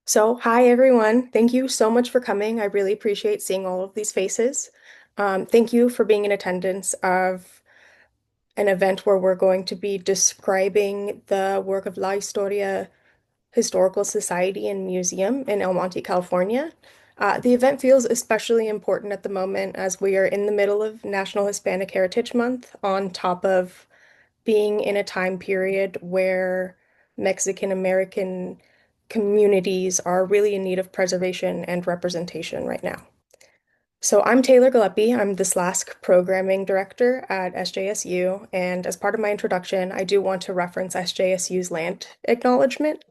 Hi everyone. Thank you so much for coming. I really appreciate seeing all of these faces. Thank you for being in attendance of an event where we're going to be describing the work of La Historia Historical Society and Museum in El Monte, California. The event feels especially important at the moment as we are in the middle of National Hispanic Heritage Month, on top of being in a time period where Mexican American communities are really in need of preservation and representation right now. I'm Taylor Gillespie. I'm the SLASC programming director at SJSU. And as part of my introduction, I do want to reference SJSU's land acknowledgement.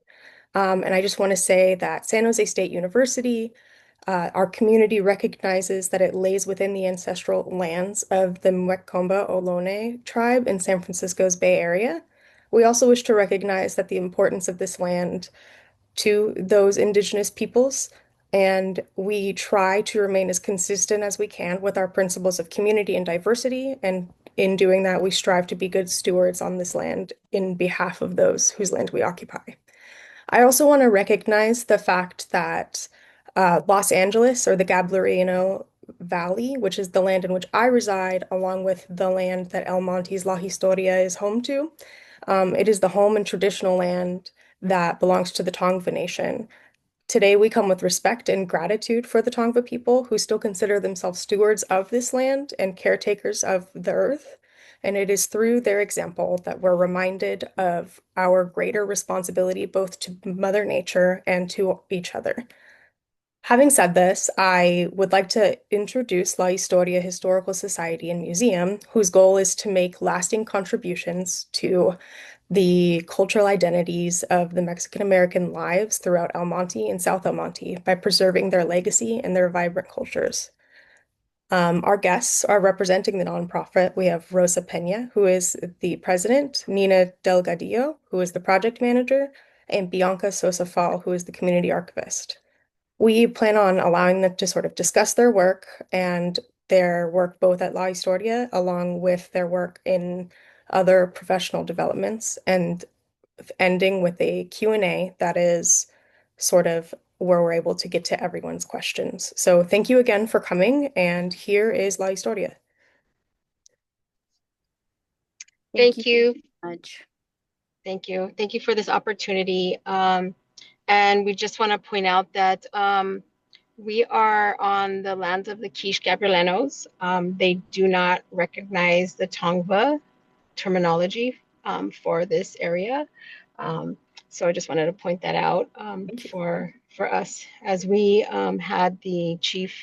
And I just want to say that San Jose State University, our community recognizes that it lays within the ancestral lands of the Mwekombe Ohlone tribe in San Francisco's Bay Area. We also wish to recognize that the importance of this land to those indigenous peoples, and we try to remain as consistent as we can with our principles of community and diversity. And in doing that, we strive to be good stewards on this land in behalf of those whose land we occupy. I also want to recognize the fact that Los Angeles, or the Gabrielino Valley, which is the land in which I reside, along with the land that El Monte's La Historia is home to, it is the home and traditional land that belongs to the Tongva Nation. Today, we come with respect and gratitude for the Tongva people who still consider themselves stewards of this land and caretakers of the earth. And it is through their example that we're reminded of our greater responsibility both to Mother Nature and to each other. Having said this, I would like to introduce La Historia Historical Society and Museum, whose goal is to make lasting contributions to the cultural identities of the Mexican American lives throughout El Monte and South El Monte by preserving their legacy and their vibrant cultures. Our guests are representing the nonprofit. We have Rosa Peña, who is the president, Nina Delgadillo, who is the project manager, and Bianca Sosa-Phal, who is the community archivist. We plan on allowing them to sort of discuss their work both at La Historia, along with their work in other professional developments, and ending with a Q&A that is sort of where we're able to get to everyone's questions. So thank you again for coming, and here is La Historia. Thank you Thank you. so much. Thank you. Thank you for this opportunity. And we just want to point out that we are on the lands of the Quiche Gabrielanos. They do not recognize the Tongva terminology for this area. So I just wanted to point that out for us, as we had the chief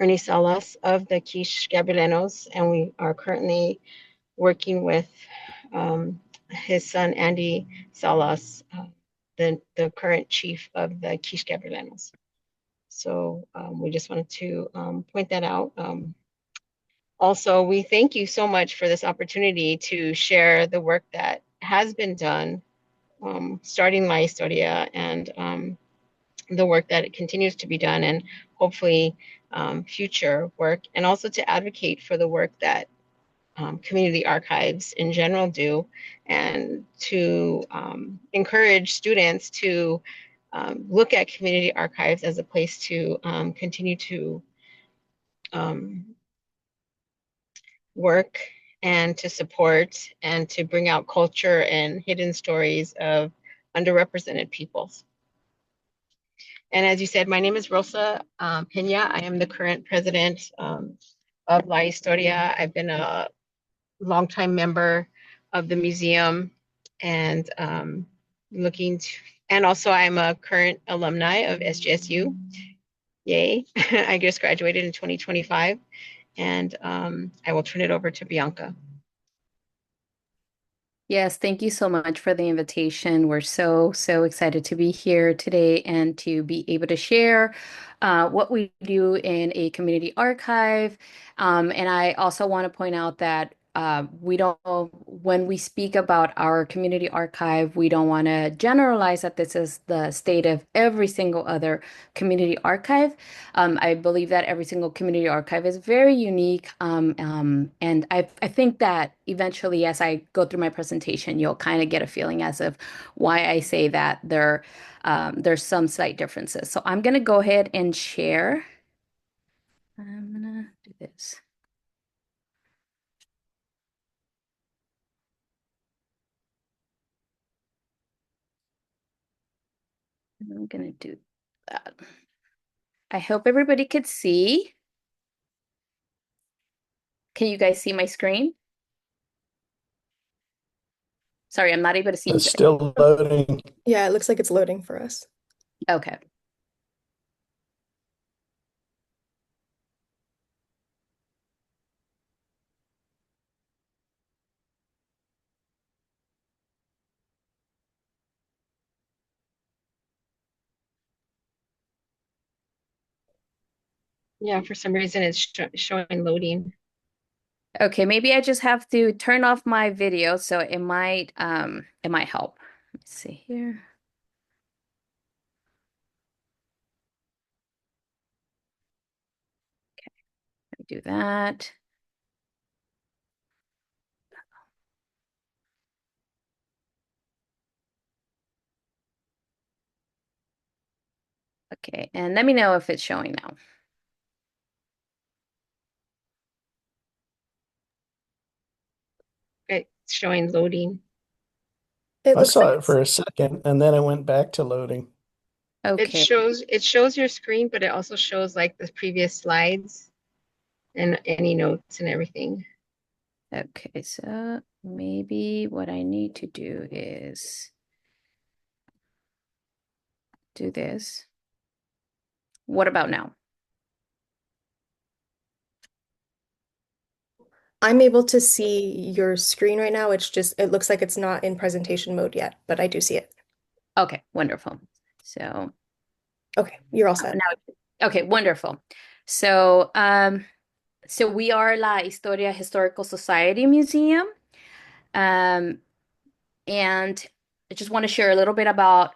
Ernie Salas of the Quiche Gabrielanos, and we are currently working with his son Andy Salas, the current chief of the Quiche Gabrielanos. So we just wanted to point that out. Also, we thank you so much for this opportunity to share the work that has been done, starting La Historia, and the work that it continues to be done, and hopefully future work, and also to advocate for the work that community archives in general do, and to encourage students to look at community archives as a place to continue to work and to support and to bring out culture and hidden stories of underrepresented peoples. And as you said, my name is Rosa Peña. I am the current president of La Historia. I've been a longtime member of the museum, and and also I'm a current alumni of SJSU. Yay. I just graduated in 2025, and I will turn it over to Bianca. Yes, thank you so much for the invitation. We're so excited to be here today and to be able to share what we do in a community archive. And I also want to point out that we don't, when we speak about our community archive, we don't want to generalize that this is the state of every single other community archive. I believe that every single community archive is very unique. And I think that eventually, as I go through my presentation, you'll kind of get a feeling as of why I say that there's some slight differences. So I'm going to go ahead and share. I'm going to do this. I'm gonna do that. I hope everybody could see. Can you guys see my screen? Sorry, I'm not able to see you It's guys. still loading. Yeah, it looks like it's loading for us. Okay. Yeah, for some reason it's showing loading. Okay, maybe I just have to turn off my video so it might help. Let's see here. Let me do that. Okay, and let me know if it's showing now. It's showing loading. It I looks like saw it it's for a second and then it went back to loading. Okay. It shows your screen, but it also shows like the previous slides and any notes and everything. Okay, so maybe what I need to do is do this. What about now? I'm able to see your screen right now. It's just, it looks like it's not in presentation mode yet, but I do see it. Okay, wonderful. So Okay, you're all set. now, okay, wonderful. So, so we are La Historia Historical Society Museum. Um, and I just want to share a little bit about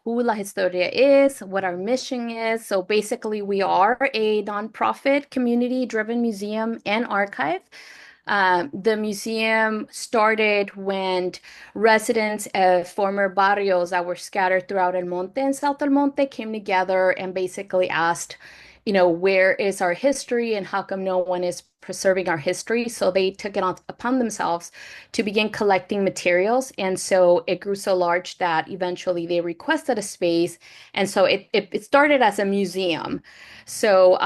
who La Historia is, what our mission is. So basically, we are a nonprofit, community-driven museum and archive. The museum started when residents of former barrios that were scattered throughout El Monte and South El Monte came together and basically asked, where is our history and how come no one is preserving our history? So they took it upon themselves to begin collecting materials. And so it grew so large that eventually they requested a space. And so it started as a museum. So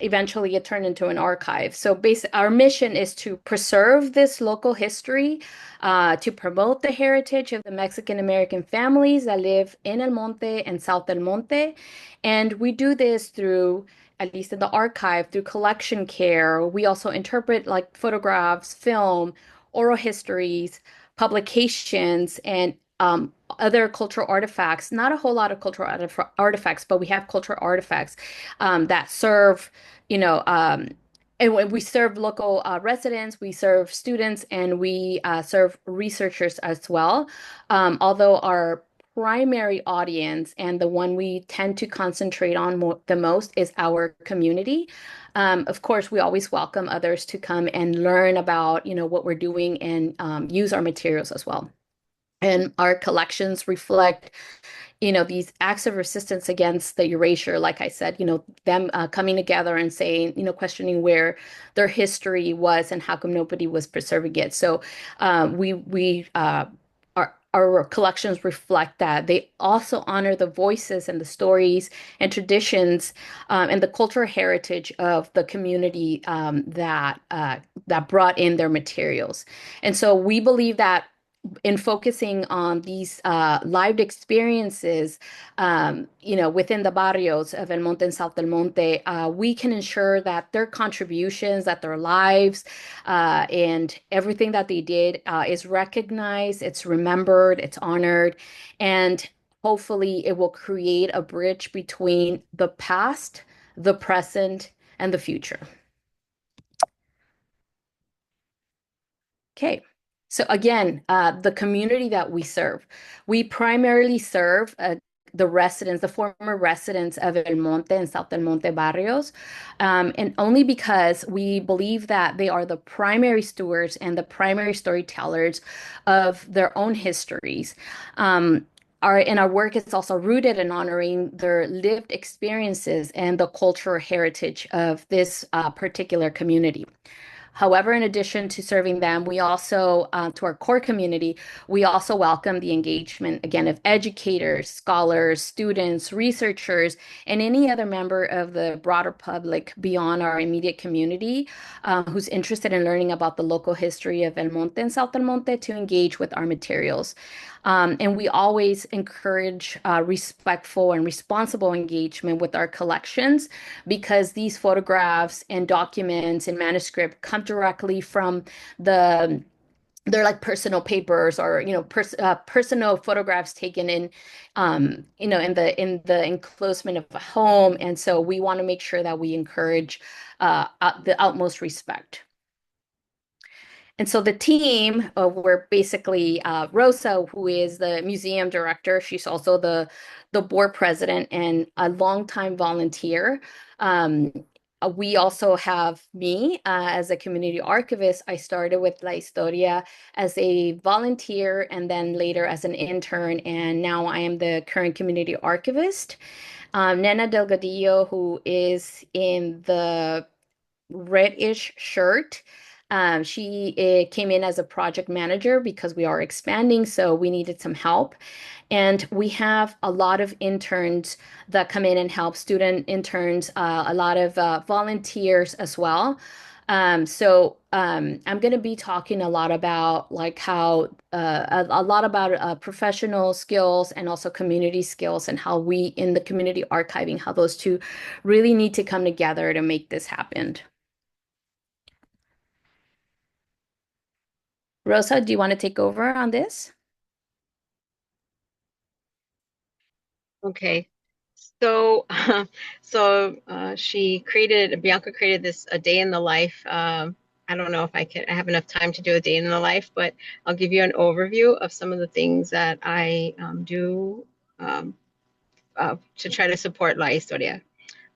eventually it turned into an archive. So our mission is to preserve this local history, to promote the heritage of the Mexican American families that live in El Monte and South El Monte. And we do this through, at least in the archive, through collection care. We also interpret like photographs, film, oral histories, publications, and other cultural artifacts. Not a whole lot of cultural artifacts, but we have cultural artifacts that serve, you know, and when we serve local residents, we serve students, and we serve researchers as well. Although our primary audience and the one we tend to concentrate on the most is our community. Of course, we always welcome others to come and learn about, what we're doing and use our materials as well. And our collections reflect, these acts of resistance against the erasure, like I said, them coming together and saying, questioning where their history was and how come nobody was preserving it. So our collections reflect that. They also honor the voices and the stories and traditions and the cultural heritage of the community that brought in their materials. And so we believe that in focusing on these lived experiences, within the barrios of El Monte and South Del Monte, we can ensure that their contributions, that their lives, and everything that they did is recognized, it's remembered, it's honored, and hopefully it will create a bridge between the past, the present, and the future. Okay. So again, the community that we primarily serve the residents, the former residents of El Monte and South El Monte barrios, and only because we believe that they are the primary stewards and the primary storytellers of their own histories. Our work is also rooted in honoring their lived experiences and the cultural heritage of this particular community. However, in addition to serving them, we also, to our core community, we also welcome the engagement, again, of educators, scholars, students, researchers, and any other member of the broader public beyond our immediate community who's interested in learning about the local history of El Monte and South El Monte to engage with our materials. And we always encourage respectful and responsible engagement with our collections because these photographs and documents and manuscript come directly from they're like personal papers or personal photographs taken in in the enclosement of a home, and so we want to make sure that we encourage the utmost respect. And so the team, we're basically Rosa, who is the museum director. She's also the board president and a longtime volunteer. Um, we also have me as a community archivist. I started with La Historia as a volunteer and then later as an intern, and now I am the current community archivist. Nena Delgadillo, who is in the reddish shirt. She came in as a project manager because we are expanding, so we needed some help. And we have a lot of interns that come in and help, student interns, a lot of volunteers as well. I'm going to be talking a lot about like how a lot about professional skills and also community skills and how we in the community archiving, how those two really need to come together to make this happen. Rosa, do you want to take over on this? Okay. So, Bianca created this a day in the life. I don't know if I have enough time to do a day in the life, but I'll give you an overview of some of the things that I do um, to try to support La Historia.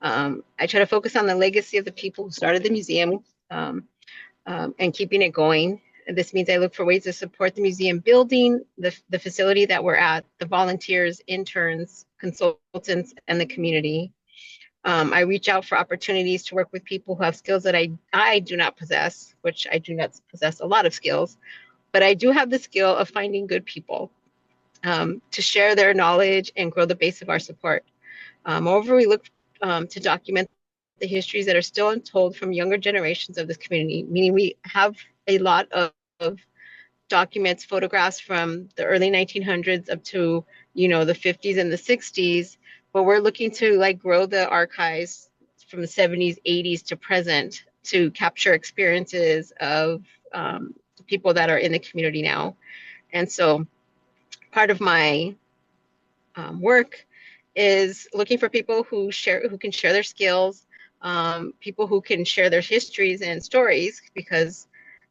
I try to focus on the legacy of the people who started the museum and keeping it going. This means I look for ways to support the museum building, the facility that we're at, the volunteers, interns, consultants, and the community. I reach out for opportunities to work with people who have skills that I do not possess, which I do not possess a lot of skills, but I do have the skill of finding good people to share their knowledge and grow the base of our support. Moreover, we look to document the histories that are still untold from younger generations of this community, meaning we have a lot of documents, photographs from the early 1900s up to, the 50s and the 60s, but we're looking to like grow the archives from the 70s, 80s to present to capture experiences of people that are in the community now. And so part of my work is looking for people who can share their skills, people who can share their histories and stories, because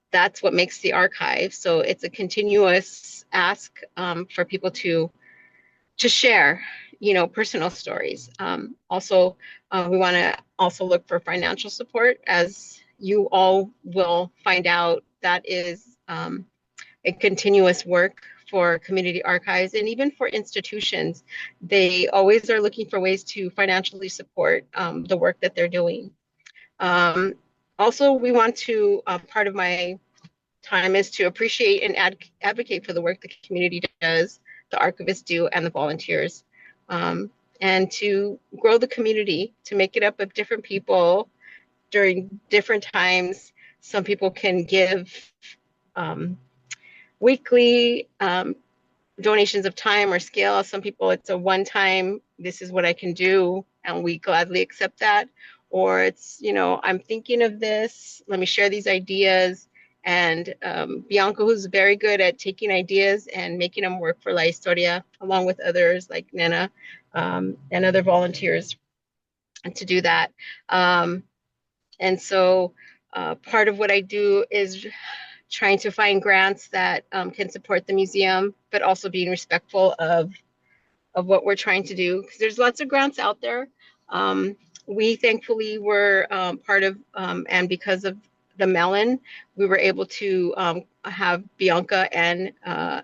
that's what makes the archive. So it's a continuous ask for people to share, personal stories. Also, we want to also look for financial support, as you all will find out. That is a continuous work for community archives and even for institutions. They always are looking for ways to financially support the work that they're doing. Also, we want to, part of my time is to appreciate and advocate for the work the community does, the archivists do, and the volunteers, and to grow the community, to make it up of different people during different times. Some people can give weekly donations of time or skill. Some people, it's a one-time, this is what I can do, and we gladly accept that. Or it's, I'm thinking of this, let me share these ideas. And Bianca, who's very good at taking ideas and making them work for La Historia, along with others like Nena and other volunteers to do that. And so part of what I do is trying to find grants that can support the museum, but also being respectful of what we're trying to do. Because there's lots of grants out there. We thankfully were part of, and because of the Mellon, we were able to have Bianca and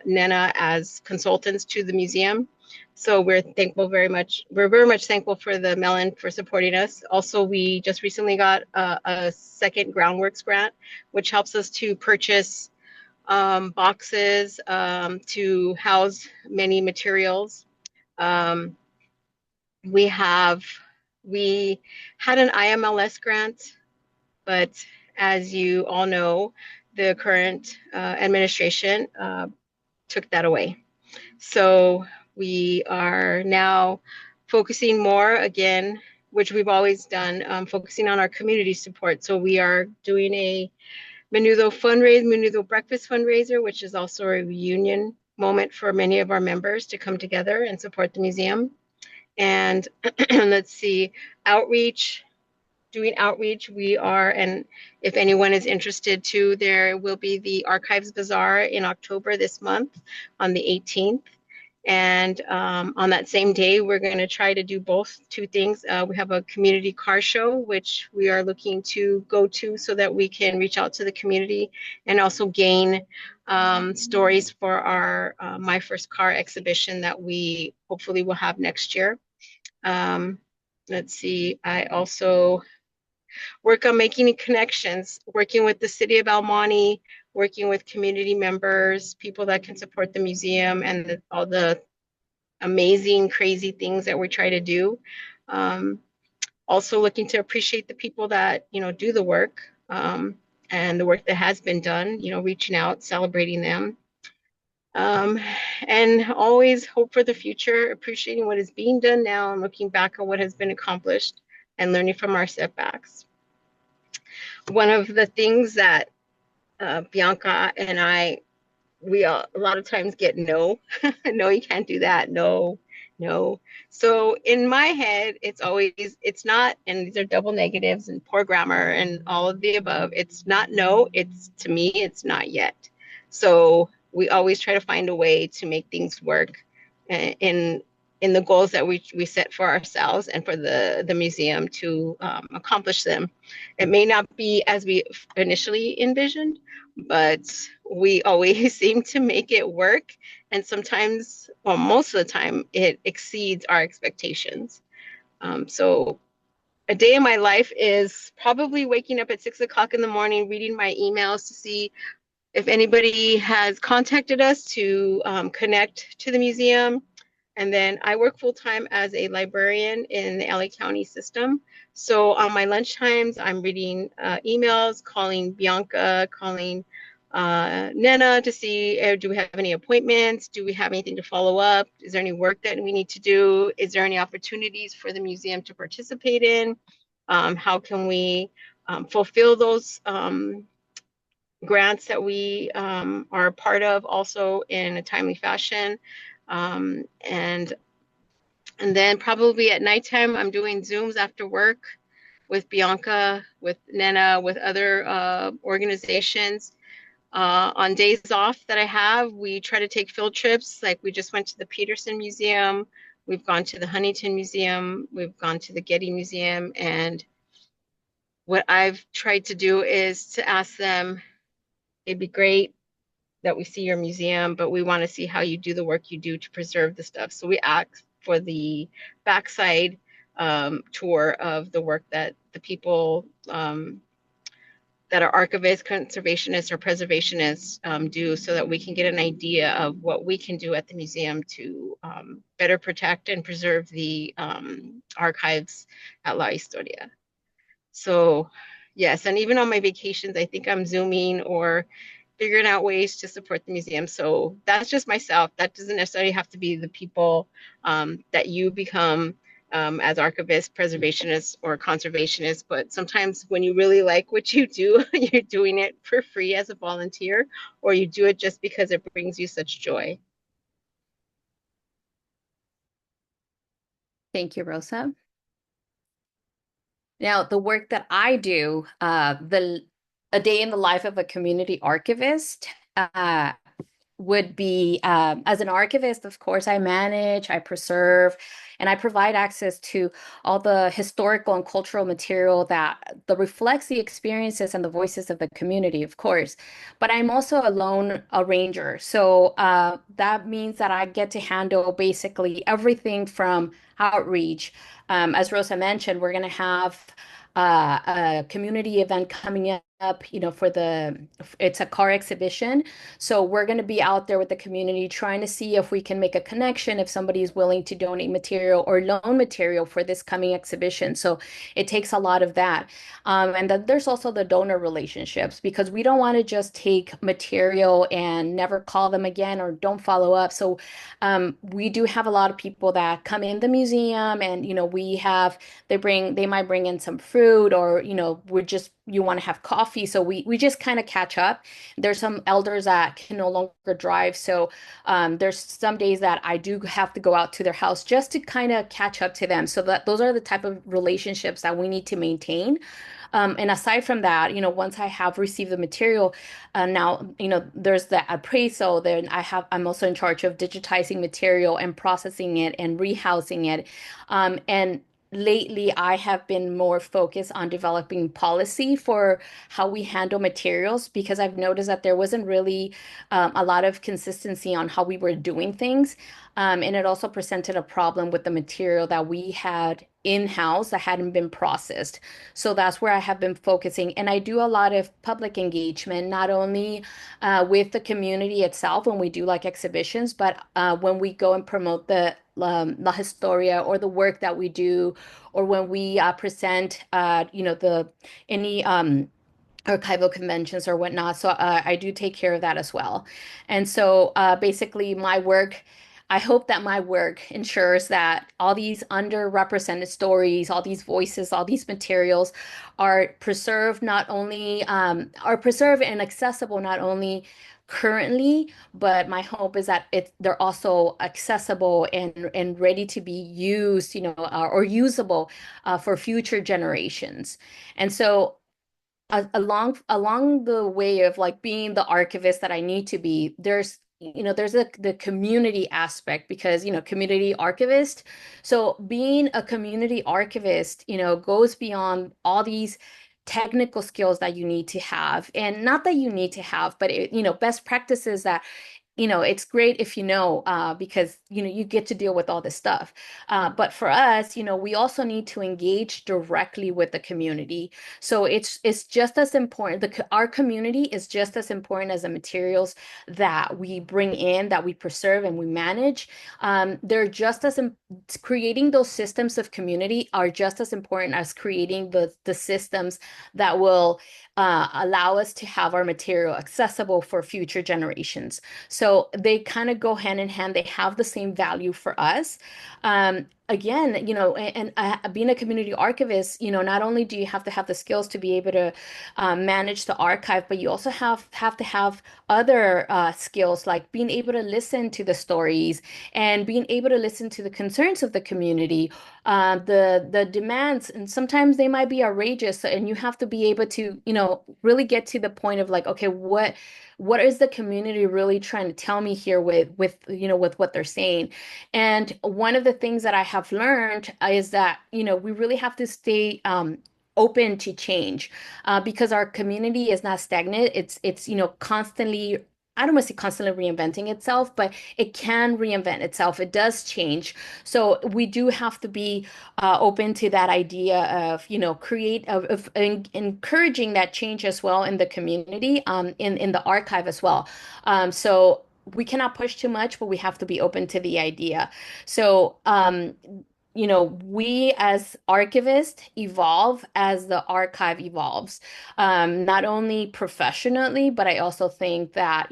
Nena as consultants to the museum. So we're thankful very much. We're very much thankful for the Mellon for supporting us. Also, we just recently got a second Groundworks grant, which helps us to purchase boxes to house many materials. Um, we have we had an IMLS grant, but as you all know, the current administration took that away. So we are now focusing more again, which we've always done, focusing on our community support. So we are doing a Menudo breakfast fundraiser, which is also a reunion moment for many of our members to come together and support the museum. And let's see, outreach, doing outreach. We are, and if anyone is interested too, there will be the Archives Bazaar in October this month on the 18th. And on that same day, we're going to try to do both two things. We have a community car show, which we are looking to go to so that we can reach out to the community and also gain stories for our My First Car exhibition that we hopefully will have next year. Let's see, I also work on making connections, working with the city of Almonte, working with community members, people that can support the museum and all the amazing, crazy things that we try to do. Also looking to appreciate the people that, do the work and the work that has been done, reaching out, celebrating them. And always hope for the future, appreciating what is being done now and looking back on what has been accomplished and learning from our setbacks. One of the things that Bianca and we a lot of times get no, no, you can't do that, no, no. So in my head, it's not, and these are double negatives and poor grammar and all of the above. It's not no, to me, it's not yet. So we always try to find a way to make things work in the goals that we set for ourselves and for the museum to accomplish them. It may not be as we initially envisioned, but we always seem to make it work. And sometimes, well, most of the time, it exceeds our expectations. So a day in my life is probably waking up at 6 o'clock in the morning, reading my emails to see if anybody has contacted us to connect to the museum. And then I work full time as a librarian in the LA County system. So on my lunch times, I'm reading emails, calling Bianca, calling Nena to see, do we have any appointments? Do we have anything to follow up? Is there any work that we need to do? Is there any opportunities for the museum to participate in? How can we fulfill those grants that we are a part of also in a timely fashion? And then probably at nighttime, I'm doing Zooms after work with Bianca, with Nena, with other organizations. On days off that I have, we try to take field trips. Like we just went to the Peterson Museum. We've gone to the Huntington Museum. We've gone to the Getty Museum. And what I've tried to do is to ask them, it'd be great that we see your museum, but we want to see how you do the work you do to preserve the stuff. So we asked for the backside tour of the work that the people that are archivists, conservationists, or preservationists do, so that we can get an idea of what we can do at the museum to better protect and preserve the archives at La Historia. So yes, and even on my vacations, I think I'm Zooming or figuring out ways to support the museum. So that's just myself. That doesn't necessarily have to be the people that you become as archivists, preservationists, or conservationists. But sometimes when you really like what you do, you're doing it for free as a volunteer, or you do it just because it brings you such joy. Thank you, Rosa. Now, the work that I do, a day in the life of a community archivist would be as an archivist, of course, I manage, I preserve, and I provide access to all the historical and cultural material that reflects the experiences and the voices of the community, of course. But I'm also a lone arranger. So that means that I get to handle basically everything from outreach. As Rosa mentioned, we're going to have a community event coming up, it's a car exhibition. So we're going to be out there with the community trying to see if we can make a connection, if somebody is willing to donate material or loan material for this coming exhibition. So it takes a lot of that. And then there's also the donor relationships because we don't want to just take material and never call them again or don't follow up. So we do have a lot of people that come in the museum and, they might bring in some fruit or, you want to have coffee. So we just kind of catch up. There's some elders that can no longer drive. So there's some days that I do have to go out to their house just to kind of catch up to them. So that those are the type of relationships that we need to maintain. And aside from that, once I have received the material, now, there's the appraisal. Then I'm also in charge of digitizing material and processing it and rehousing it. And lately, I have been more focused on developing policy for how we handle materials because I've noticed that there wasn't really a lot of consistency on how we were doing things. And it also presented a problem with the material that we had in-house that hadn't been processed. So that's where I have been focusing. And I do a lot of public engagement, not only with the community itself when we do like exhibitions, but when we go and promote the La Historia or the work that we do, or when we present, the any archival conventions or whatnot. So I do take care of that as well. And so basically, I hope that my work ensures that all these underrepresented stories, all these voices, all these materials are preserved are preserved and accessible not only currently, but my hope is that they're also accessible and ready to be used, or usable for future generations. And so along the way of like being the archivist that I need to be, there's the community aspect because community archivist. So being a community archivist, goes beyond all these technical skills that you need to have, and not that you need to have, but best practices that it's great if because you get to deal with all this stuff. But for us, we also need to engage directly with the community. So it's just as important. Our community is just as important as the materials that we bring in, that we preserve and we manage. They're just as creating those systems of community are just as important as creating the systems that will allow us to have our material accessible for future generations. So they kind of go hand in hand. They have the same value for us. Again, being a community archivist, not only do you have to have the skills to be able to manage the archive, but you also have to have other skills like being able to listen to the stories and being able to listen to the concerns of the community, the demands, and sometimes they might be outrageous, and you have to be able to, really get to the point of like, okay, what is the community really trying to tell me here with what they're saying? And one of the things that I have learned is that, we really have to stay open to change because our community is not stagnant. It's constantly, I don't want to say constantly reinventing itself, but it can reinvent itself. It does change. So we do have to be open to that idea of, encouraging that change as well in the community, in the archive as well. So we cannot push too much, but we have to be open to the idea. So, we as archivists evolve as the archive evolves, not only professionally, but I also think that,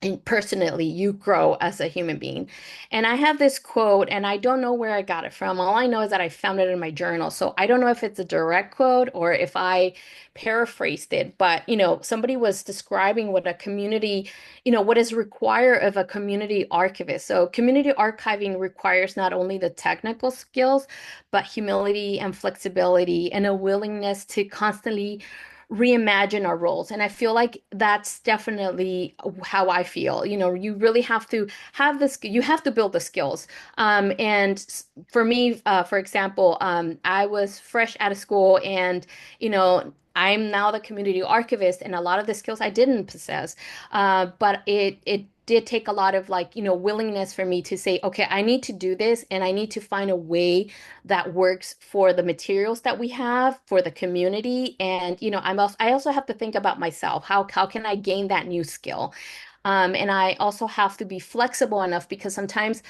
and personally, you grow as a human being. And I have this quote, and I don't know where I got it from. All I know is that I found it in my journal. So I don't know if it's a direct quote or if I paraphrased it, but somebody was describing what a community, what is required of a community archivist. So community archiving requires not only the technical skills, but humility and flexibility and a willingness to constantly reimagine our roles. And I feel like that's definitely how I feel. You really have to have this, you have to build the skills. For me, for example, I was fresh out of school and, I'm now the community archivist, and a lot of the skills I didn't possess. But it did take a lot of willingness for me to say, okay, I need to do this and I need to find a way that works for the materials that we have, for the community. And, I also have to think about myself. How can I gain that new skill? And I also have to be flexible enough because sometimes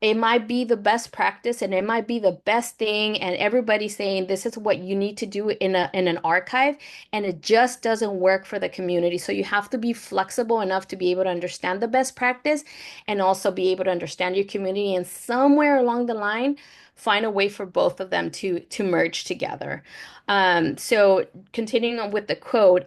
it might be the best practice and it might be the best thing, and everybody's saying this is what you need to do in an archive, and it just doesn't work for the community. So you have to be flexible enough to be able to understand the best practice and also be able to understand your community, and somewhere along the line find a way for both of them to merge together. So continuing on with the quote,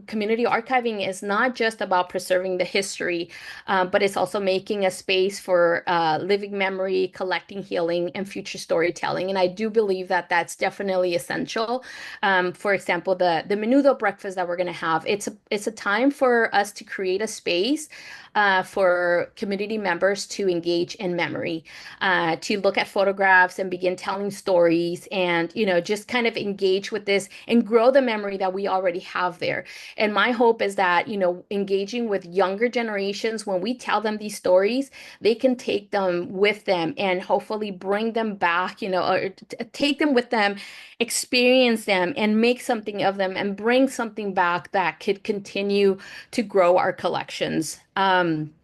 community archiving is not just about preserving the history, but it's also making a space for living memory, collecting healing, and future storytelling. And I do believe that that's definitely essential. For example, the menudo breakfast that we're going to have, it's a time for us to create a space for community members to engage in memory, to look at photographs and begin telling stories, and just kind of engage with this and grow the memory that we already have there. And my hope is that, engaging with younger generations, when we tell them these stories, they can take them with them and hopefully bring them back, or take them with them, experience them, and make something of them and bring something back that could continue to grow our collections. And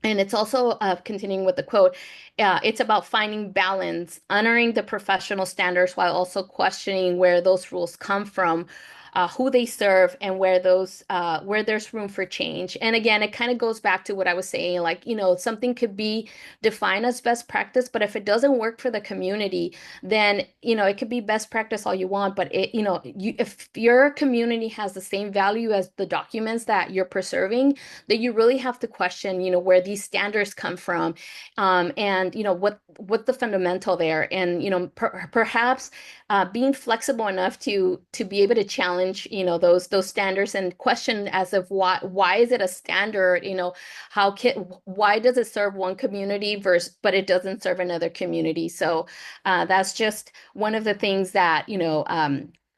it's also continuing with the quote, it's about finding balance, honoring the professional standards while also questioning where those rules come from, who they serve, and where there's room for change. And again, it kind of goes back to what I was saying, something could be defined as best practice, but if it doesn't work for the community, then it could be best practice all you want, but if your community has the same value as the documents that you're preserving, that you really have to question, where these standards come from, and what the fundamental there, and perhaps being flexible enough to be able to challenge, those standards and question as of why is it a standard, why does it serve one community versus but it doesn't serve another community. So that's just one of the things that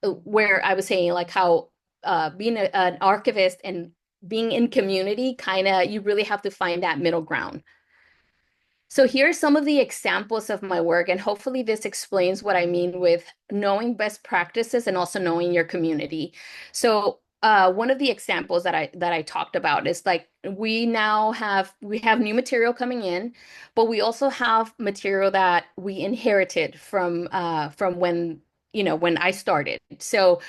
where I was saying how being an archivist and being in community, kind of, you really have to find that middle ground. So here are some of the examples of my work, and hopefully this explains what I mean with knowing best practices and also knowing your community. So one of the examples that I talked about is we have new material coming in, but we also have material that we inherited from when I started. So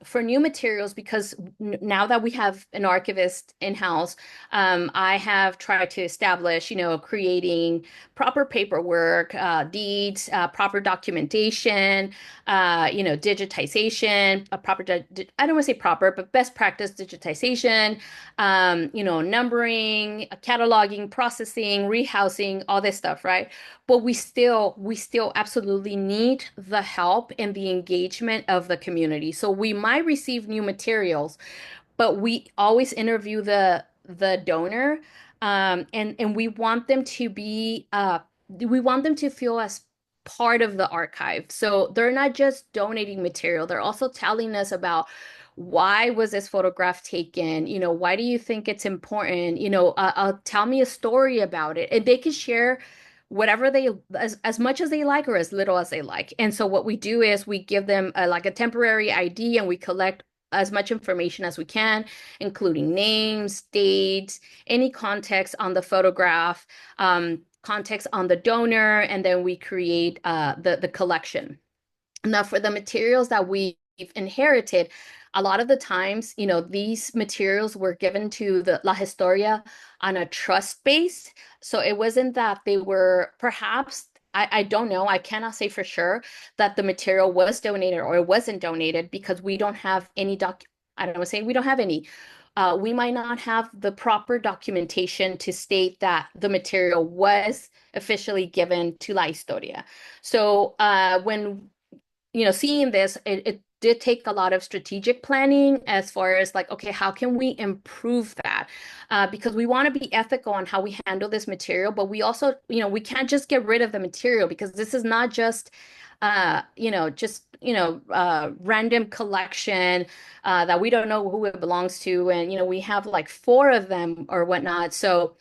for new materials, because now that we have an archivist in-house, I have tried to establish, creating proper paperwork, deeds, proper documentation, digitization, I don't want to say proper, but best practice digitization, numbering, cataloging, processing, rehousing, all this stuff, right? But we still absolutely need the help and the engagement of the community. So we might receive new materials, but we always interview the donor, and we want them to feel as part of the archive. So they're not just donating material, they're also telling us about why was this photograph taken, why do you think it's important, tell me a story about it, and they can share whatever they as much as they like or as little as they like. And so what we do is we give them a temporary ID, and we collect as much information as we can, including names, dates, any context on the photograph, context on the donor, and then we create the collection. Now, for the materials that we've inherited, a lot of the times, these materials were given to the La Historia on a trust base. So it wasn't that they were perhaps, I don't know, I cannot say for sure that the material was donated or it wasn't donated, because we don't have any I don't want to say we don't have any. We might not have the proper documentation to state that the material was officially given to La Historia. So when seeing this, did take a lot of strategic planning as far as like, okay, how can we improve that? Because we want to be ethical on how we handle this material, but we also, we can't just get rid of the material because this is not just, random collection that we don't know who it belongs to. And, we have like four of them or whatnot. So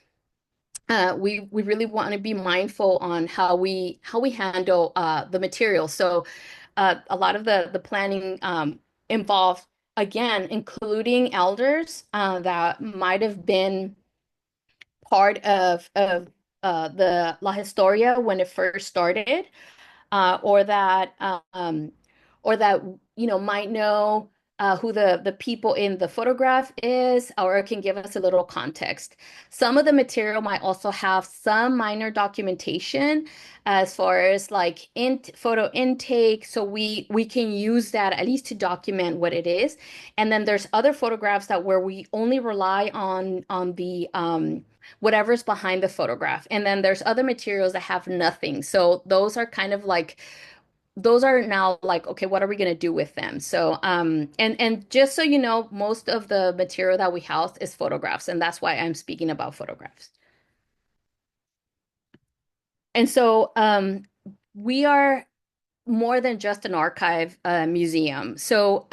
we really want to be mindful on how we handle the material. So a lot of the planning involved again including elders that might have been part of the La Historia when it first started, uh, or that um, or that might know who the people in the photograph is, or it can give us a little context. Some of the material might also have some minor documentation as far as like in photo intake, so we can use that at least to document what it is. And then there's other photographs that where we only rely on the whatever's behind the photograph. And then there's other materials that have nothing. So those are kind of like those are now like, okay, what are we going to do with them? So, and just so you know, most of the material that we house is photographs, and that's why I'm speaking about photographs. And so, we are more than just an archive museum. So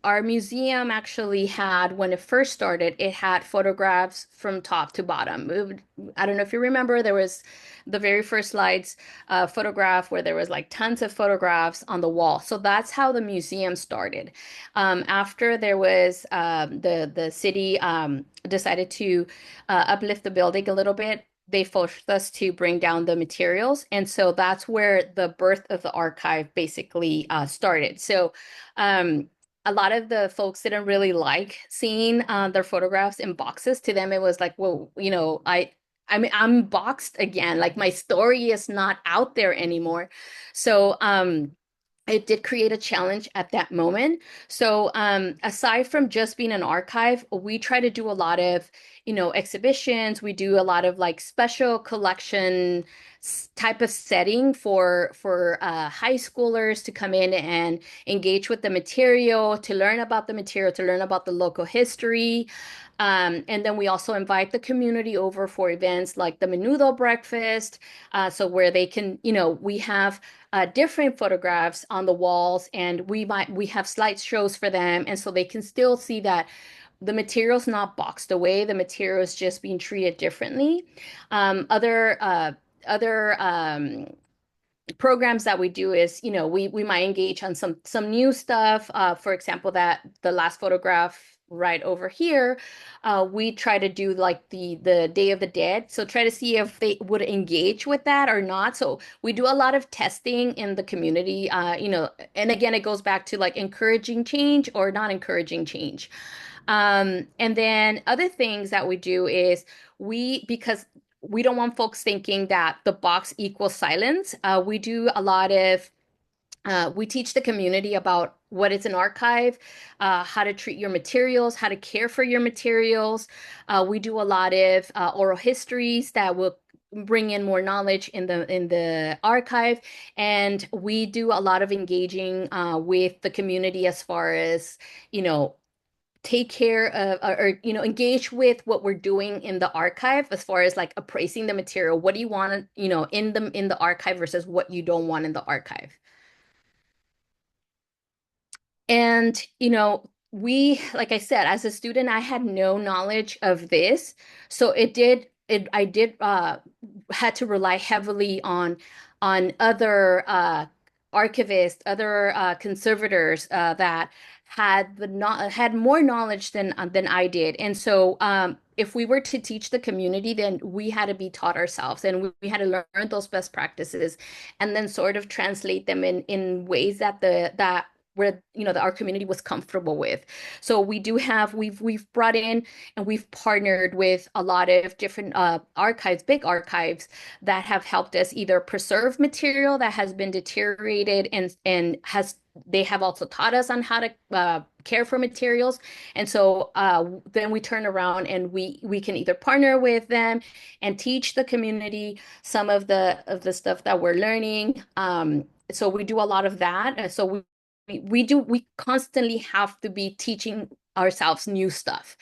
our museum actually had, when it first started, it had photographs from top to bottom. I don't know if you remember, there was the very first slides photograph where there was like tons of photographs on the wall. So that's how the museum started. After there was the city decided to uplift the building a little bit, they forced us to bring down the materials. And so that's where the birth of the archive basically started. So a lot of the folks didn't really like seeing their photographs in boxes. To them, it was like, well, I'm boxed again. Like my story is not out there anymore. So it did create a challenge at that moment. So aside from just being an archive, we try to do a lot of, exhibitions. We do a lot of like special collection type of setting for high schoolers to come in and engage with the material, to learn about the material, to learn about the local history. And then we also invite the community over for events like the Menudo Breakfast, so where they can, we have different photographs on the walls, and we have slideshows for them, and so they can still see that the material's not boxed away. The material is just being treated differently. Other programs that we do is, we might engage on some new stuff. For example, that the last photograph right over here, we try to do like the Day of the Dead. So try to see if they would engage with that or not. So we do a lot of testing in the community, and again, it goes back to like encouraging change or not encouraging change. And then other things that we do is because we don't want folks thinking that the box equals silence. We do a lot of we teach the community about what is an archive, how to treat your materials, how to care for your materials. We do a lot of oral histories that will bring in more knowledge in the archive, and we do a lot of engaging with the community as far as you know take care of or engage with what we're doing in the archive as far as like appraising the material. What do you want in the archive versus what you don't want in the archive? And, like I said, as a student, I had no knowledge of this. So I did had to rely heavily on other archivists, other conservators that had more knowledge than I did. And so if we were to teach the community, then we had to be taught ourselves, and we had to learn those best practices and then sort of translate them in ways that where our community was comfortable with. So we've brought in and we've partnered with a lot of different archives, big archives that have helped us either preserve material that has been deteriorated, and has they have also taught us on how to care for materials. And so then we turn around and we can either partner with them and teach the community some of the stuff that we're learning. So we do a lot of that. So we constantly have to be teaching ourselves new stuff.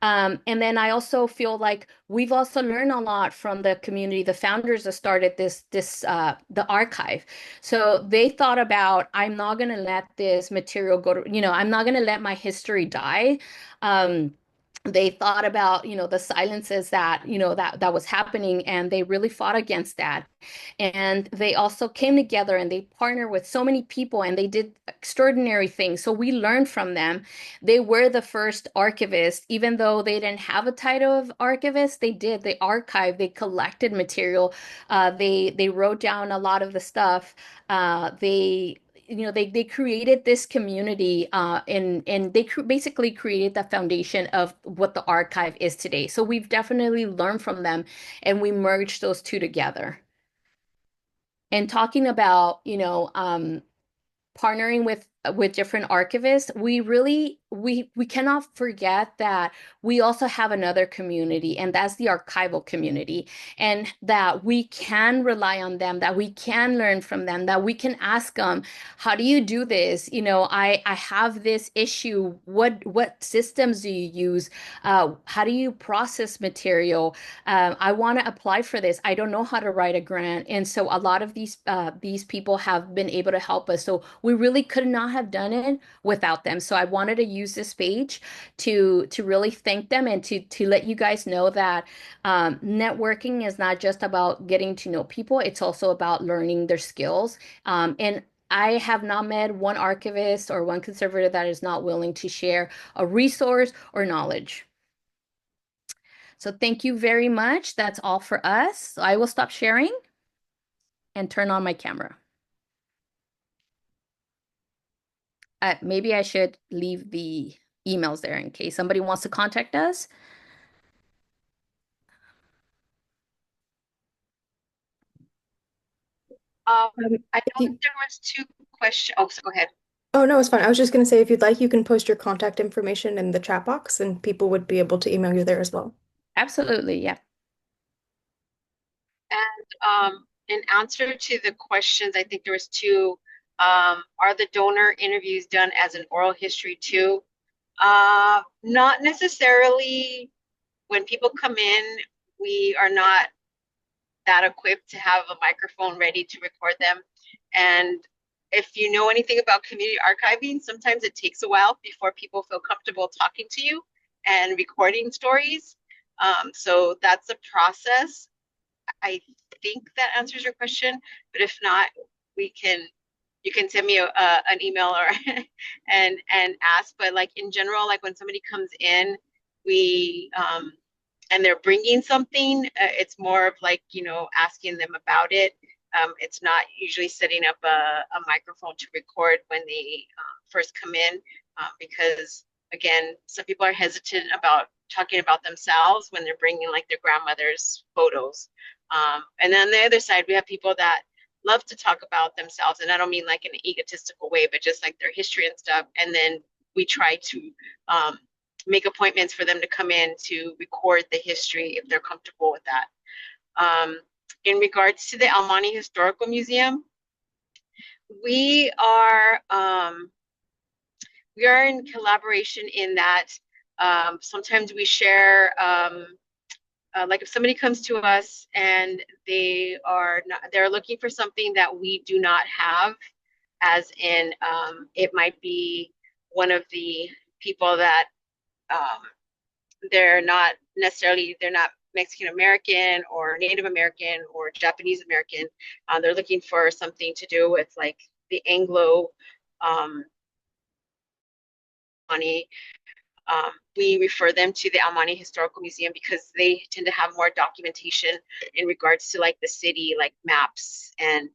And then I also feel like we've also learned a lot from the community, the founders that started the archive. So they thought about, I'm not going to let this material go to, I'm not going to let my history die. They thought about, the silences that, that was happening, and they really fought against that. And they also came together and they partnered with so many people and they did extraordinary things. So we learned from them. They were the first archivists, even though they didn't have a title of archivist. They archived, they collected material, they wrote down a lot of the stuff. They created this community, and they basically created the foundation of what the archive is today. So we've definitely learned from them, and we merged those two together. And talking about, partnering with different archivists, we cannot forget that we also have another community, and that's the archival community, and that we can rely on them, that we can learn from them, that we can ask them, how do you do this? I have this issue. What systems do you use? How do you process material? I want to apply for this. I don't know how to write a grant. And so a lot of these people have been able to help us. So we really could not have done it without them. So I wanted to use this page to really thank them, and to let you guys know that networking is not just about getting to know people. It's also about learning their skills. And I have not met one archivist or one conservator that is not willing to share a resource or knowledge. So thank you very much. That's all for us. I will stop sharing and turn on my camera. Maybe I should leave the emails there in case somebody wants to contact us. I If know you, that there was two questions. Oh, so go ahead. oh no, it's fine. I was just going to say, if you'd like, you can post your contact information in the chat box and people would be able to email you there as well. Absolutely, yeah. And in answer to the questions, I think there was two. Are the donor interviews done as an oral history too? Not necessarily. When people come in, we are not that equipped to have a microphone ready to record them. And if you know anything about community archiving, sometimes it takes a while before people feel comfortable talking to you and recording stories. So that's a process. I think that answers your question, but if not, you can send me an email or and ask. But like in general, like when somebody comes in, we and they're bringing something, it's more of like, asking them about it. It's not usually setting up a microphone to record when they first come in, because again, some people are hesitant about talking about themselves when they're bringing like their grandmother's photos. And then on the other side, we have people that love to talk about themselves. And I don't mean like in an egotistical way, but just like their history and stuff. And then we try to make appointments for them to come in to record the history if they're comfortable with that. In regards to the Almani Historical Museum, we are in collaboration in that sometimes we share, like if somebody comes to us and they're looking for something that we do not have, as in it might be one of the people that they're not Mexican American or Native American or Japanese American. They're looking for something to do with like the Anglo money. We refer them to the Almani Historical Museum because they tend to have more documentation in regards to like the city, like maps and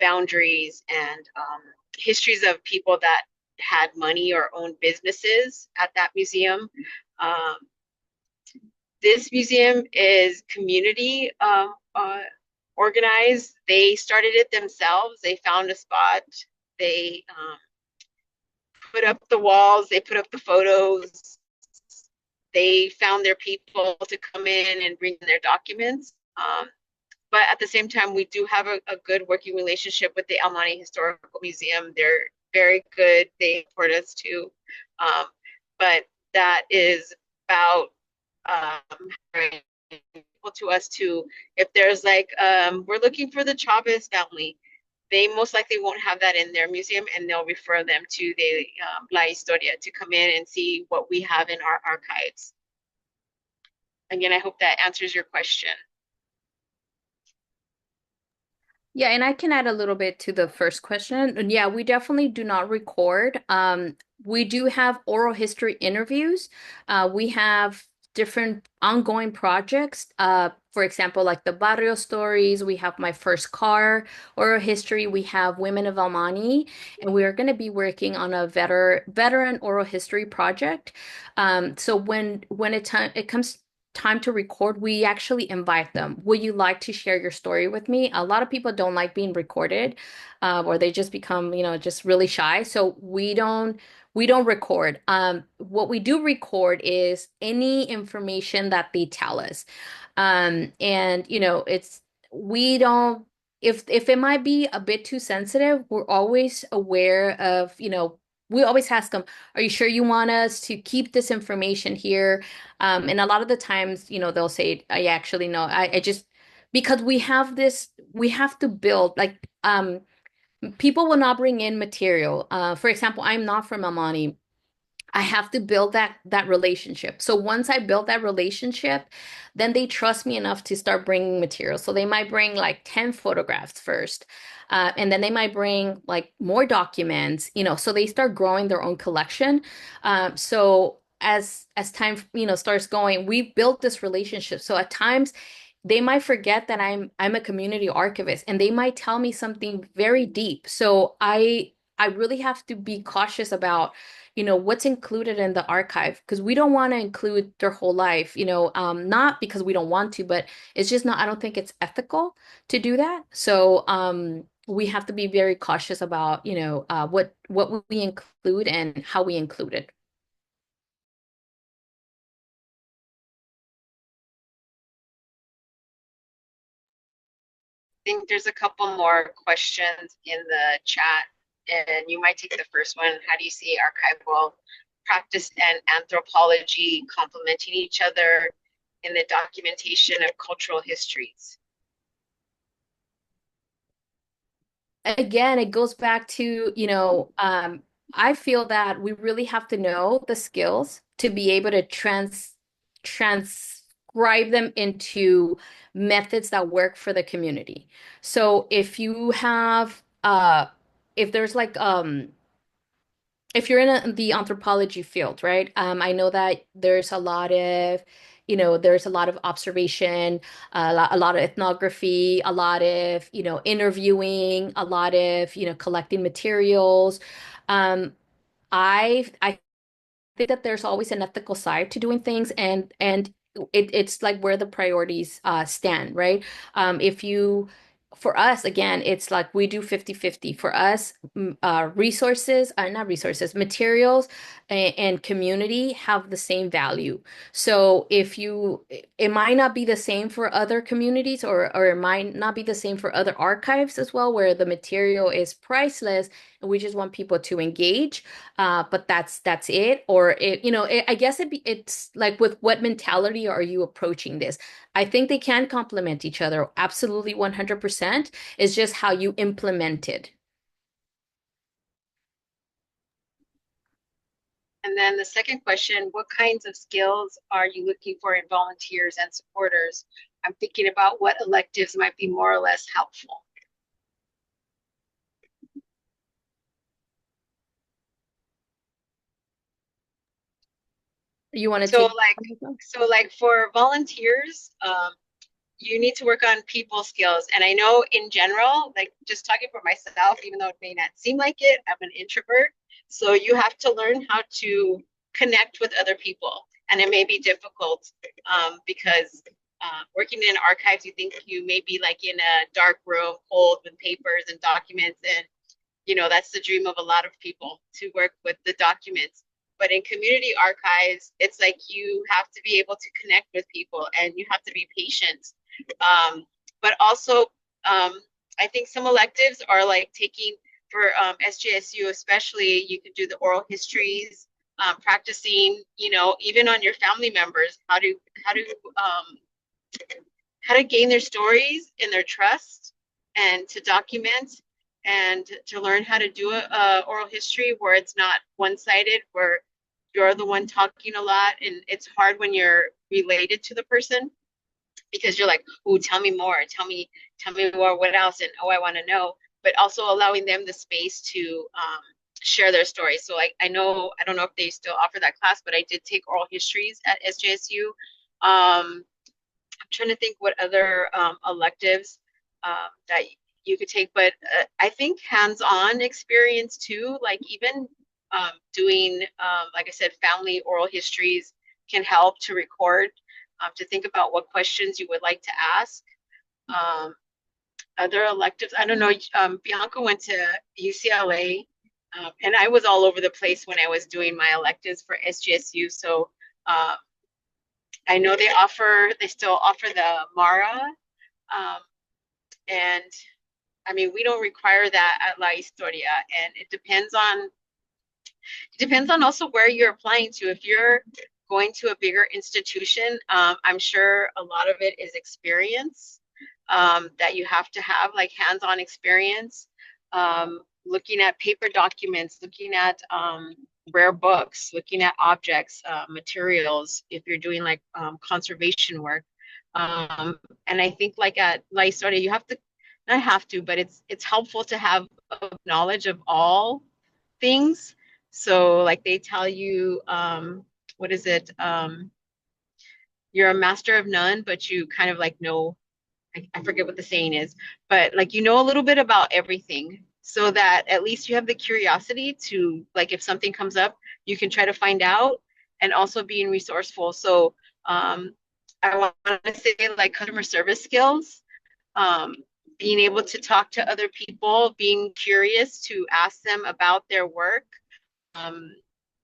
boundaries and histories of people that had money or owned businesses at that museum. This museum is community organized. They started it themselves. They found a spot. They put up the walls. They put up the photos. They found their people to come in and bring their documents. But at the same time, we do have a good working relationship with the Almani Historical Museum. very good. They support us too. But that is about to us too. If there's like, we're looking for the Chavez family, they most likely won't have that in their museum, and they'll refer them to the La Historia to come in and see what we have in our archives. Again, I hope that answers your question. Yeah, and I can add a little bit to the first question. And yeah, we definitely do not record. We do have oral history interviews. We have different ongoing projects. For example, like the Barrio Stories, we have My First Car, oral history, we have Women of Almani, and we are going to be working on a veteran oral history project. So when it comes time to record, we actually invite them. Would you like to share your story with me? A lot of people don't like being recorded, or they just become, just really shy. So we don't record. What we do record is any information that they tell us. And it's we don't if it might be a bit too sensitive, we're always aware of, we always ask them, are you sure you want us to keep this information here? And a lot of the times, they'll say, I actually no, I just because we have to build like people will not bring in material. For example, I'm not from Amani. I have to build that relationship. So once I build that relationship, then they trust me enough to start bringing material. So they might bring like 10 photographs first. And then they might bring like more documents, so they start growing their own collection. So as time, starts going, we built this relationship. So at times they might forget that I'm a community archivist, and they might tell me something very deep. So I really have to be cautious about what's included in the archive, because we don't want to include their whole life, not because we don't want to, but it's just not, I don't think it's ethical to do that. So we have to be very cautious about, what we include and how we include it. I think there's a couple more questions in the chat, and you might take the first one. How do you see archival practice and anthropology complementing each other in the documentation of cultural histories? Again, it goes back to, I feel that we really have to know the skills to be able to transcribe them into methods that work for the community. So if there's like if you're in the anthropology field, right? I know that there's a lot of observation, a lot of ethnography, a lot of, interviewing, a lot of, collecting materials. Um, I think that there's always an ethical side to doing things, and it's like where the priorities stand, right? If you For us, again, it's like we do 50-50. For us, not resources, materials and community have the same value. So it might not be the same for other communities, or it might not be the same for other archives as well, where the material is priceless and we just want people to engage. But that's it. Or I guess it's like, with what mentality are you approaching this? I think they can complement each other. Absolutely 100%. It's just how you implement it. And then the second question, what kinds of skills are you looking for in volunteers and supporters? I'm thinking about what electives might be more or less helpful. You want to So take? like, so like for volunteers, you need to work on people skills. And I know in general, like just talking for myself, even though it may not seem like it, I'm an introvert. So you have to learn how to connect with other people. And it may be difficult because working in archives, you think you may be like in a dark room, cold with papers and documents. And, that's the dream of a lot of people, to work with the documents. But in community archives, it's like you have to be able to connect with people, and you have to be patient. But also, I think some electives are like taking for SJSU especially, you can do the oral histories, practicing, even on your family members, how to um, how to gain their stories and their trust, and to document, and to learn how to do a oral history where it's not one-sided, where you're the one talking a lot, and it's hard when you're related to the person, because you're like, "Oh, tell me more, tell me more, what else?" And, "Oh, I want to know." But also allowing them the space to share their stories. So, like, I don't know if they still offer that class, but I did take oral histories at SJSU. I'm trying to think what other electives that you could take, but I think hands-on experience too, like even doing, like I said, family oral histories can help to record, to think about what questions you would like to ask. Um, Other electives, I don't know. Bianca went to UCLA, and I was all over the place when I was doing my electives for SGSU. So uh, I know they still offer the Mara, um, and I mean, we don't require that at La Historia, and it depends on also where you're applying to. If you're going to a bigger institution, I'm sure a lot of it is experience, that you have to have, like hands-on experience, looking at paper documents, looking at rare books, looking at objects, materials, if you're doing like conservation work. Um, and I think like at La Historia, you have to, not have to, but it's helpful to have a knowledge of all things. So like they tell you, what is it? You're a master of none, but you kind of like know, I forget what the saying is, but like you know a little bit about everything, so that at least you have the curiosity to, like, if something comes up, you can try to find out, and also being resourceful. So I want to say like customer service skills, um, being able to talk to other people, being curious to ask them about their work. Um,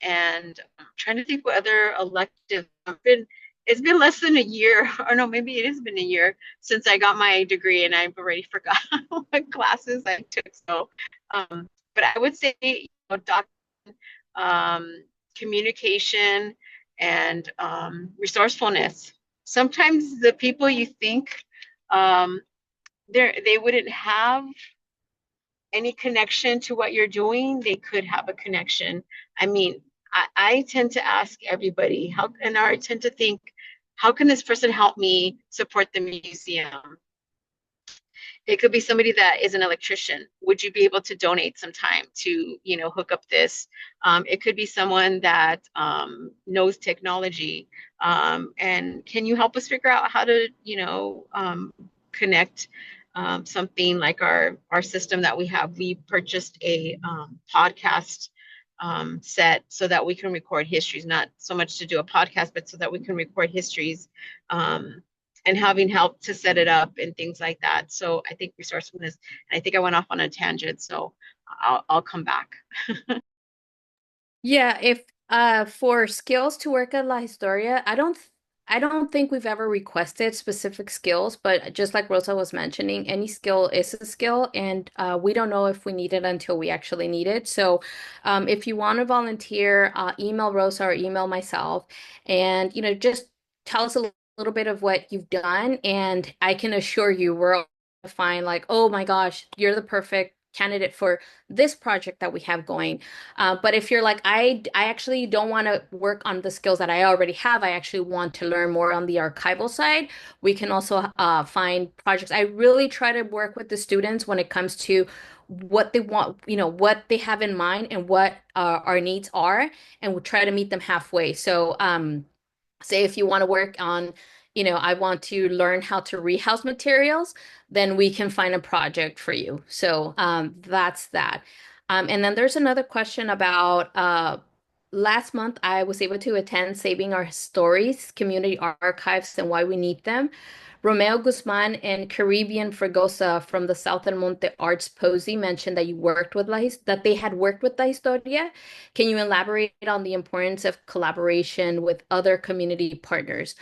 and I'm trying to think what other electives have been. It's been less than a year, or no, maybe it has been a year since I got my degree, and I've already forgotten what classes I took. So, but I would say, um, communication, and resourcefulness. Sometimes the people you think um, they wouldn't have any connection to what you're doing, they could have a connection. I mean, I tend to ask everybody, and I tend to think, how can this person help me support the museum? It could be somebody that is an electrician. Would you be able to donate some time to, hook up this? It could be someone that knows technology. And can you help us figure out how to, connect something like our system that we have? We purchased a podcast set so that we can record histories, not so much to do a podcast, but so that we can record histories. And having help to set it up and things like that. So I think resourcefulness, and I think I went off on a tangent, so I'll come back. Yeah, if for skills to work at La Historia, I don't think we've ever requested specific skills, but just like Rosa was mentioning, any skill is a skill, and we don't know if we need it until we actually need it. So if you want to volunteer, email Rosa or email myself, and just tell us a little bit of what you've done, and I can assure you we're all gonna find like, oh my gosh, you're the perfect candidate for this project that we have going. But if you're like, I actually don't want to work on the skills that I already have, I actually want to learn more on the archival side, we can also find projects. I really try to work with the students when it comes to what they want, what they have in mind and what our needs are, and we try to meet them halfway. So, say if you want to work on, I want to learn how to rehouse materials, then we can find a project for you. So that's that. And then there's another question about last month I was able to attend Saving Our Stories Community Archives and Why We Need Them. Romeo Guzman and Caribbean Fregosa from the Southern Monte Arts Posy mentioned that that they had worked with La Historia. Can you elaborate on the importance of collaboration with other community partners?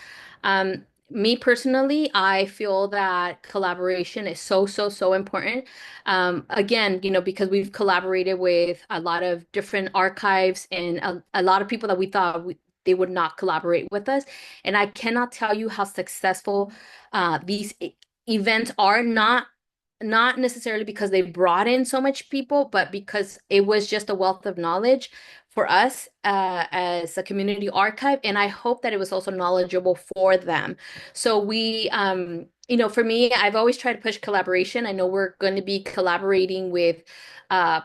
me personally, I feel that collaboration is so important. Again, because we've collaborated with a lot of different archives and a lot of people that we thought they would not collaborate with us. And I cannot tell you how successful these events are, not necessarily because they brought in so much people, but because it was just a wealth of knowledge for us as a community archive. And I hope that it was also knowledgeable for them. So for me, I've always tried to push collaboration. I know we're going to be collaborating with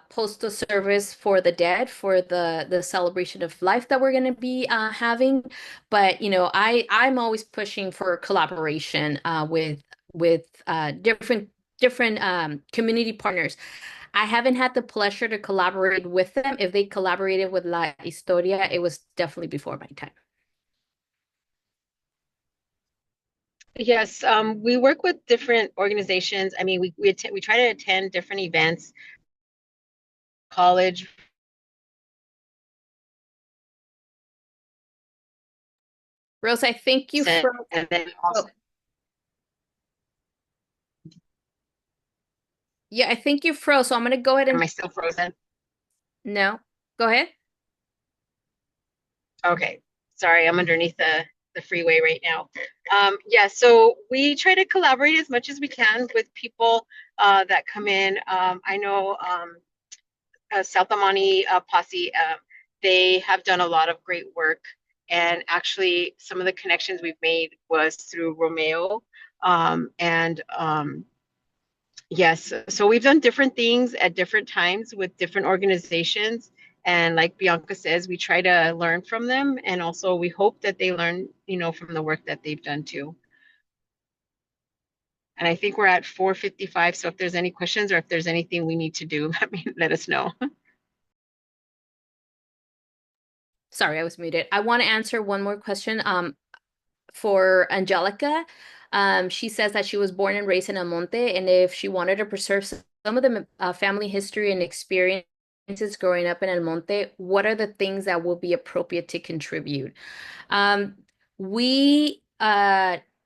Postal Service for the Dead for the celebration of life that we're going to be having. But I'm always pushing for collaboration with different community partners. I haven't had the pleasure to collaborate with them. If they collaborated with La Historia, it was definitely before my time. Yes, we work with different organizations. I mean, we try to attend different events, college. Rose, I think you And froze. then also, Oh, yeah, I think you froze. So I'm going to go ahead am and I still frozen? no, go ahead. Okay, sorry, I'm underneath the freeway right now. Yeah, so we try to collaborate as much as we can with people that come in. I know South Amani Posse, they have done a lot of great work. And actually, some of the connections we've made was through Romeo. And Yes, so we've done different things at different times with different organizations. And like Bianca says, we try to learn from them. And also we hope that they learn, from the work that they've done too. And I think we're at 4:55. So if there's any questions or if there's anything we need to do, let us know. Sorry, I was muted. I want to answer one more question. For Angelica, she says that she was born and raised in El Monte, and if she wanted to preserve some of the family history and experiences growing up in El Monte, what are the things that will be appropriate to contribute? Um, we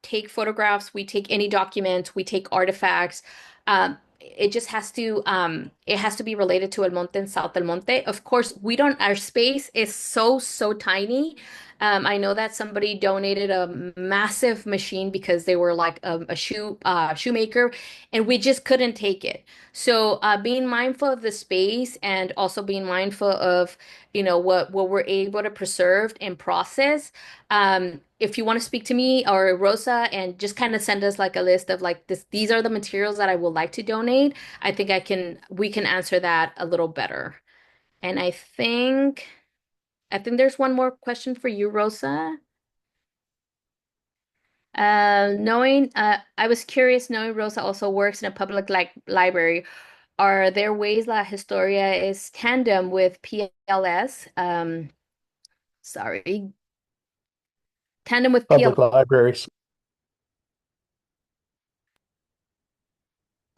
take photographs, we take any documents, we take artifacts. It has to be related to El Monte and South El Monte. Of course, we don't, our space is so tiny. I know that somebody donated a massive machine because they were like a shoemaker, and we just couldn't take it. So being mindful of the space and also being mindful of what we're able to preserve and process. If you want to speak to me or Rosa and just kind of send us like a list of like these are the materials that I would like to donate, I think we can answer that a little better. And I think there's one more question for you, Rosa. I was curious, knowing Rosa also works in a public library, are there ways La Historia is tandem with PLS? Sorry, tandem with PLS. Public libraries.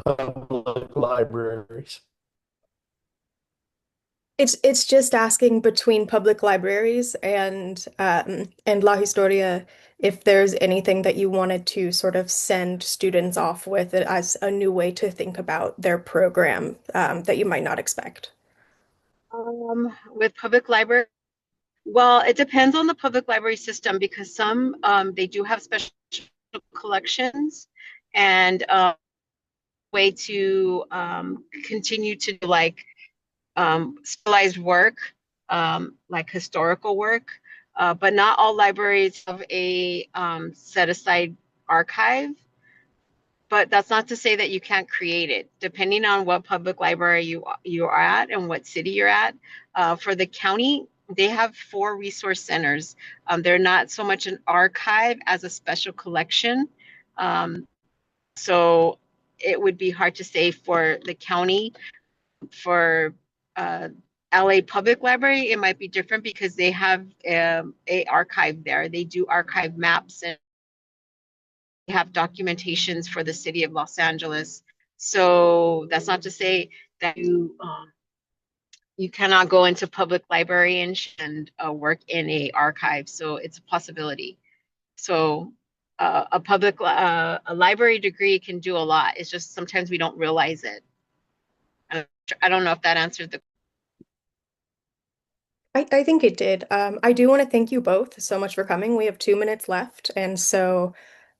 Public libraries. It's just asking between public libraries and La Historia if there's anything that you wanted to sort of send students off with it as a new way to think about their program that you might not expect. With public library, well, it depends on the public library system because some they do have special collections and way to continue to do like specialized work, like historical work. But not all libraries have a set aside archive. But that's not to say that you can't create it, depending on what public library you are at and what city you're at. For the county, they have 4 resource centers. They're not so much an archive as a special collection. So it would be hard to say for the county. For uh, LA Public Library, it might be different because they have a archive there. They do archive maps and have documentations for the city of Los Angeles. So that's not to say that you cannot go into public library and work in a archive. So it's a possibility. So a library degree can do a lot. It's just sometimes we don't realize it. I don't know if that answered the. I think it did. I do want to thank you both so much for coming. We have 2 minutes left, and so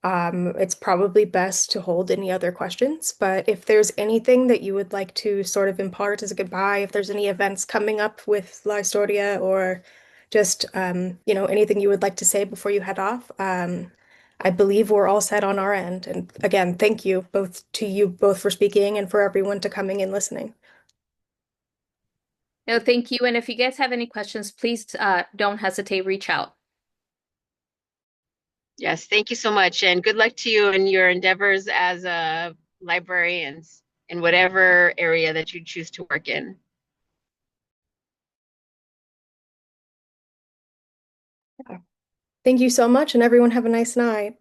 it's probably best to hold any other questions. But if there's anything that you would like to sort of impart as a goodbye, if there's any events coming up with La Historia or just anything you would like to say before you head off, I believe we're all set on our end. And again, thank you both to you both for speaking and for everyone to coming and listening. No, thank you. And if you guys have any questions, please don't hesitate, reach out. Yes, thank you so much, and good luck to you in your endeavors as a librarian in whatever area that you choose to work in. Thank you so much, and everyone have a nice night.